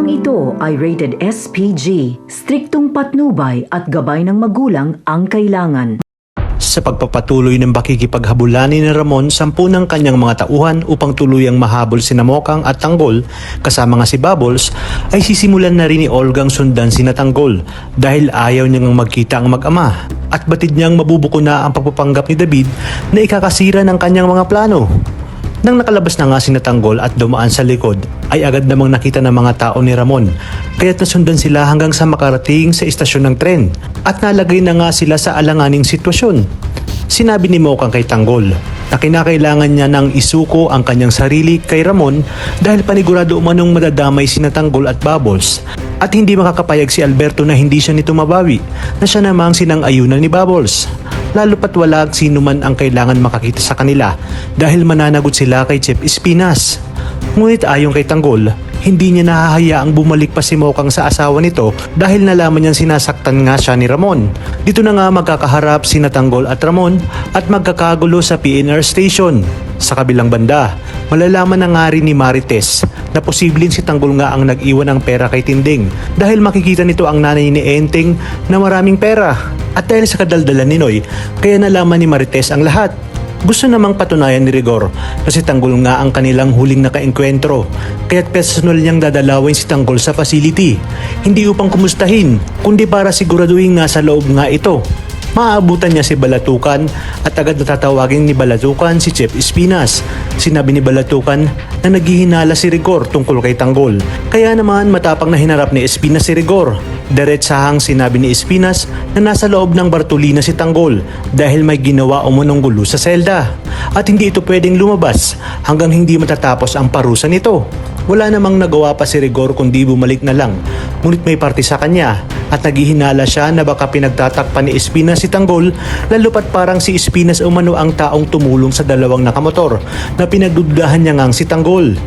Programang ito ay rated SPG, striktong patnubay at gabay ng magulang ang kailangan. Sa pagpapatuloy ng pakikipaghabulani ni Ramon, 10 ng kanyang mga tauhan upang tuluyang mahabol sina Mokang at Tanggol kasama nga si Bubbles, ay sisimulan na rin ni Olgang sundan sina Tanggol dahil ayaw niyang magkita ang mag-ama at batid niyang mabubuko na ang pagpapanggap ni David na ikakasira ng kanyang mga plano. Nang nakalabas na nga sina Tanggol at dumaan sa likod, ay agad namang nakita ng mga tao ni Ramon, kaya't nasundan sila hanggang sa makarating sa istasyon ng tren at nalagay na nga sila sa alanganing sitwasyon. Sinabi ni Mokang kay Tanggol na kinakailangan niya nang isuko ang kanyang sarili kay Ramon dahil panigurado umanong madadamay sina Tanggol at Bubbles at hindi makakapayag si Alberto na hindi siya nito mabawi na siya namang sinang-ayunan ni Bubbles. Lalo pat wala sino man ang kailangan makakita sa kanila dahil mananagot sila kay Chef Espinas. Ngunit ayon kay Tanggol, hindi niya nahahayaang bumalik pa si Mokang sa asawa nito dahil nalaman niyang sinasaktan nga siya ni Ramon. Dito na nga magkakaharap sina Tanggol at Ramon at magkakagulo sa PNR station. Sa kabilang banda, malalaman na nga rin ni Marites na posibleng si Tanggol nga ang nag-iwan ng pera kay Tinding dahil makikita nito ang nanay ni Enteng na maraming pera. At dahil sa kadaldalan ni Noy, kaya nalaman ni Marites ang lahat. Gusto namang patunayan ni Rigor na si Tanggol nga ang kanilang huling nakaengkwentro, kaya't personal niyang dadalawin si Tanggol sa facility, hindi upang kumustahin, kundi para siguraduhin nga sa loob nga ito. Maaabutan niya si Balatukan at agad natatawagin ni Balatukan si Chef Espinas. Sinabi ni Balatukan na naghihinala si Rigor tungkol kay Tanggol. Kaya naman matapang na hinarap ni Espinas si Rigor. Diretsahang sinabi ni Espinas na nasa loob ng Bartolina si Tanggol dahil may ginawa umunong gulo sa selda at hindi ito pwedeng lumabas hanggang hindi matatapos ang parusa nito. Wala namang nagawa pa si Rigor kundi bumalik na lang, ngunit may parte sa kanya at naghihinala siya na baka pinagtatakpan ni Espinas si Tanggol, lalo pat parang si Espinas umano ang taong tumulong sa dalawang nakamotor na pinagdudahan niya ngang si Tanggol.